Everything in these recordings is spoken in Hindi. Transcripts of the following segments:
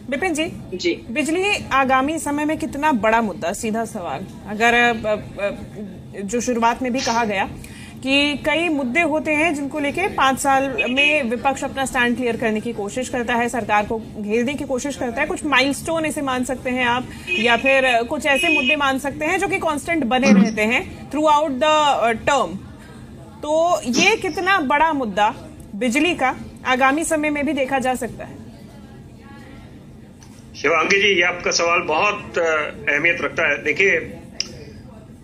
विपिन जी, जी बिजली आगामी समय में कितना बड़ा मुद्दा, सीधा सवाल। अगर जो शुरुआत में भी कहा गया कि कई मुद्दे होते हैं जिनको लेके 5 साल में विपक्ष अपना स्टैंड क्लियर करने की कोशिश करता है, सरकार को घेरने की कोशिश करता है। कुछ माइलस्टोन इसे मान सकते हैं आप, या फिर कुछ ऐसे मुद्दे मान सकते हैं जो कि कांस्टेंट बने रहते हैं थ्रू आउट द टर्म। तो ये कितना बड़ा मुद्दा बिजली का आगामी समय में भी देखा जा सकता है? शिवांगी जी, ये आपका सवाल बहुत अहमियत रखता है। देखिए,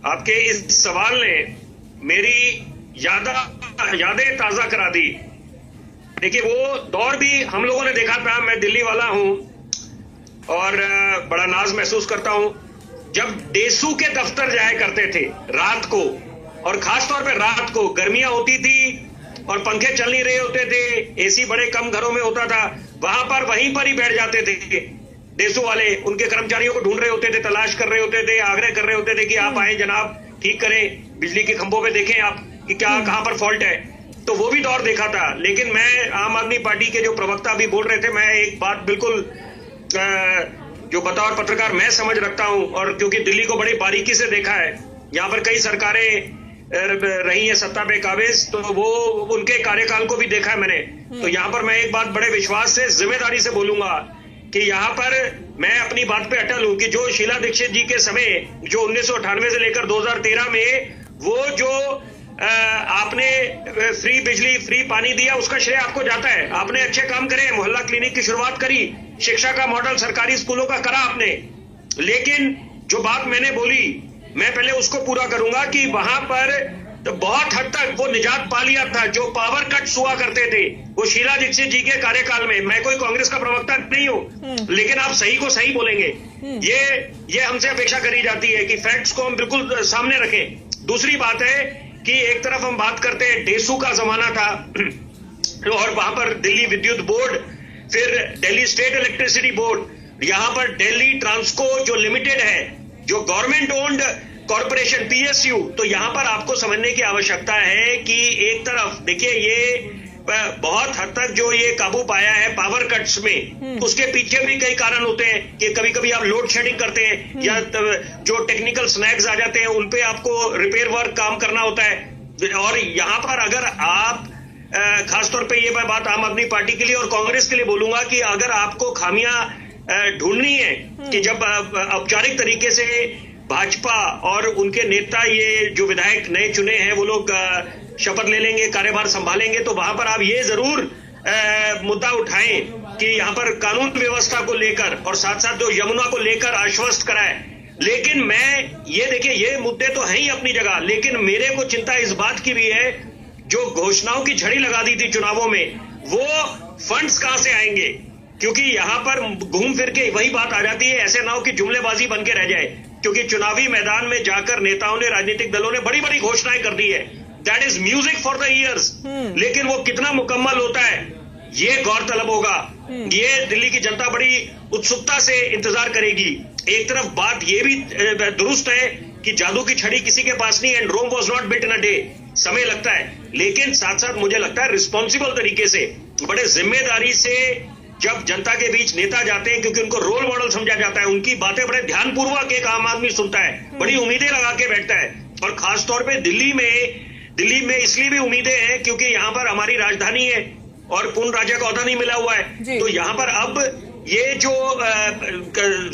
आपके इस सवाल ने मेरी यादें ताजा करा दी। देखिए, वो दौर भी हम लोगों ने देखा था। मैं दिल्ली वाला हूं और बड़ा नाज महसूस करता हूं जब डेसू के दफ्तर जाया करते थे रात को, और खासतौर पे रात को गर्मियां होती थी और पंखे चल नहीं रहे होते थे, एसी बड़े कम घरों में होता था। वहीं पर ही बैठ जाते थे डेसू वाले, उनके कर्मचारियों को ढूंढ रहे होते थे, तलाश कर रहे होते थे, आग्रह कर रहे होते थे कि आप आए जनाब, ठीक करें, बिजली के खंभों पे देखें आप कि क्या कहां पर फॉल्ट है। तो वो भी दौर देखा था। लेकिन मैं आम आदमी पार्टी के जो प्रवक्ता भी बोल रहे थे, मैं एक बात बिल्कुल जो बतौर पत्रकार मैं समझ रखता हूं, और क्योंकि दिल्ली को बड़ी बारीकी से देखा है, यहाँ पर कई सरकारें रही है सत्ता पे काबिज, तो वो उनके कार्यकाल को भी देखा है मैंने। तो यहाँ पर मैं एक बात बड़े विश्वास से, जिम्मेदारी से बोलूंगा कि यहाँ पर मैं अपनी बात पे अटल हूं कि जो शीला दीक्षित जी के समय, जो 1998 से लेकर 2013 में वो जो आपने फ्री बिजली, फ्री पानी दिया, उसका श्रेय आपको जाता है। आपने अच्छे काम करे, मोहल्ला क्लिनिक की शुरुआत करी, शिक्षा का मॉडल सरकारी स्कूलों का करा आपने। लेकिन जो बात मैंने बोली, मैं पहले उसको पूरा करूंगा कि वहां पर तो बहुत हद तक वो निजात पा लिया था। जो पावर कट्स हुआ करते थे वो शीला दीक्षित जी के कार्यकाल में, मैं कोई कांग्रेस का प्रवक्ता नहीं हूं, लेकिन आप सही को सही बोलेंगे, ये हमसे अपेक्षा करी जाती है कि फैक्ट्स को हम बिल्कुल सामने रखें। दूसरी बात है कि एक तरफ हम बात करते हैं डेसू का जमाना था और वहां पर दिल्ली विद्युत बोर्ड, फिर दिल्ली स्टेट इलेक्ट्रिसिटी बोर्ड, यहां पर दिल्ली ट्रांसको जो लिमिटेड है, जो गवर्नमेंट ओन्ड कॉर्पोरेशन पीएसयू। तो यहां पर आपको समझने की आवश्यकता है कि एक तरफ देखिए, ये बहुत हद तक जो ये काबू पाया है पावर कट्स में, उसके पीछे भी कई कारण होते हैं कि कभी कभी आप लोड शेडिंग करते हैं, या जो टेक्निकल स्नैक्स आ जाते हैं उन पे आपको रिपेयर वर्क काम करना होता है। और यहां पर अगर आप खासतौर पे ये मैं बात आम आदमी पार्टी के लिए और कांग्रेस के लिए बोलूंगा कि अगर आपको खामियां ढूंढनी है कि जब औपचारिक तरीके से भाजपा और उनके नेता, ये जो विधायक नए चुने हैं, वो लोग शपथ ले लेंगे, कार्यभार संभालेंगे, तो वहां पर आप ये जरूर मुद्दा उठाएं कि यहां पर कानून व्यवस्था को लेकर और साथ साथ जो यमुना को लेकर आश्वस्त कराए। लेकिन मैं ये देखिए, ये मुद्दे तो हैं ही अपनी जगह, लेकिन मेरे को चिंता इस बात की भी है, जो घोषणाओं की झड़ी लगा दी थी चुनावों में, वो फंड्स कहां से आएंगे? क्योंकि यहां पर घूम फिर के वही बात आ जाती है, ऐसे ना हो कि जुमलेबाजी बन के रह जाए। क्योंकि चुनावी मैदान में जाकर नेताओं ने, राजनीतिक दलों ने बड़ी बड़ी घोषणाएं कर दी है, that is music for the years, लेकिन वो कितना मुकम्मल होता है ये गौरतलब होगा। ये दिल्ली की जनता बड़ी उत्सुकता से इंतजार करेगी। एक तरफ बात ये भी दुरुस्त है कि जादू की छड़ी किसी के पास नहीं, and Rome was not built in a day, समय लगता है। लेकिन साथ साथ मुझे लगता है रिस्पॉन्सिबल तरीके से, बड़े जिम्मेदारी से जब जनता के बीच नेता जाते हैं, क्योंकि उनको रोल मॉडल समझा जाता है, उनकी बातें बड़े ध्यानपूर्वक एक आम आदमी सुनता है, बड़ी उम्मीदें लगा के बैठता है। और खासतौर पे दिल्ली में इसलिए भी उम्मीदें हैं क्योंकि यहाँ पर हमारी राजधानी है और पूर्ण राज्य का औहदा नहीं मिला हुआ है। तो यहाँ पर अब ये जो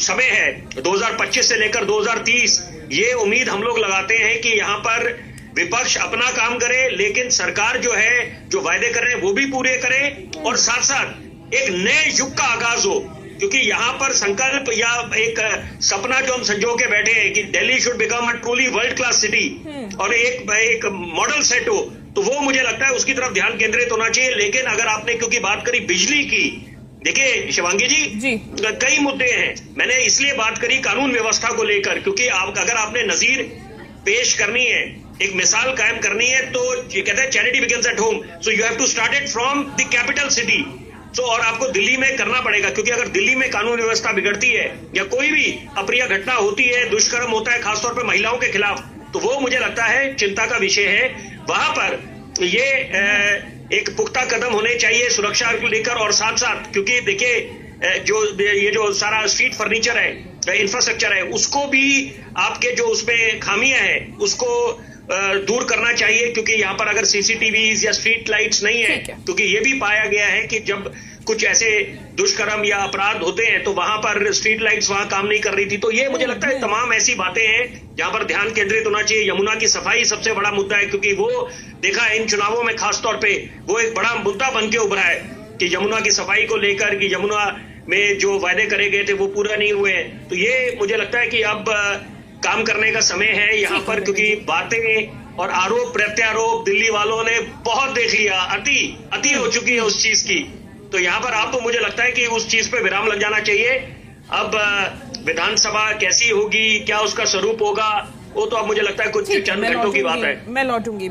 समय है 2025 से लेकर 2030, ये उम्मीद हम लोग लगाते हैं कि यहाँ पर विपक्ष अपना काम करे, लेकिन सरकार जो है, जो वायदे कर रहे हैं वो भी पूरे करे, और साथ साथ एक नए युग का आगाज हो। क्योंकि यहाँ पर संकल्प या एक सपना जो हम संजो के बैठे हैं कि Delhi should become a truly world class city, और एक मॉडल सेट हो, तो वो मुझे लगता है उसकी तरफ ध्यान केंद्रित होना चाहिए। लेकिन अगर आपने क्योंकि बात करी बिजली की, देखिए शिवांगी जी, कई मुद्दे हैं। मैंने इसलिए बात करी कानून व्यवस्था को लेकर, क्योंकि अगर आपने नजीर पेश करनी है, एक मिसाल कायम करनी है, तो कहते हैं charity begins at home, so you have to start it from the capital city. तो और आपको दिल्ली में करना पड़ेगा, क्योंकि अगर दिल्ली में कानून व्यवस्था बिगड़ती है या कोई भी अप्रिय घटना होती है, दुष्कर्म होता है खासतौर पर महिलाओं के खिलाफ, तो वो मुझे लगता है चिंता का विषय है। वहां पर ये एक पुख्ता कदम होने चाहिए सुरक्षा को लेकर, और साथ साथ क्योंकि देखिए ये जो सारा स्ट्रीट फर्नीचर है, इंफ्रास्ट्रक्चर है, उसको भी आपके जो उसमें खामियां हैं उसको दूर करना चाहिए, क्योंकि यहाँ पर अगर सीसीटीवीज या स्ट्रीट लाइट्स नहीं है, क्योंकि ये भी पाया गया है कि जब कुछ ऐसे दुष्कर्म या अपराध होते हैं तो वहां पर स्ट्रीट लाइट्स वहां काम नहीं कर रही थी। तो ये मुझे लगता है तमाम ऐसी बातें हैं जहां पर ध्यान केंद्रित होना चाहिए। यमुना की सफाई सबसे बड़ा मुद्दा है, क्योंकि वो देखा है इन चुनावों में खासतौर पे वो एक बड़ा मुद्दा बन के उभरा है कि यमुना की सफाई को लेकर कि यमुना में जो वायदे करे गए थे वो पूरा नहीं हुए हैं। तो ये मुझे लगता है कि अब काम करने का समय है यहाँ पर, क्योंकि बातें और आरोप प्रत्यारोप दिल्ली वालों ने बहुत देख लिया, अति हो चुकी है उस चीज की। तो यहाँ पर अब मुझे लगता है कि उस चीज पे विराम लग जाना चाहिए। अब विधानसभा कैसी होगी, क्या उसका स्वरूप होगा, वो तो अब मुझे लगता है कुछ चंद घंटों की बात है। मैं लौटूंगी।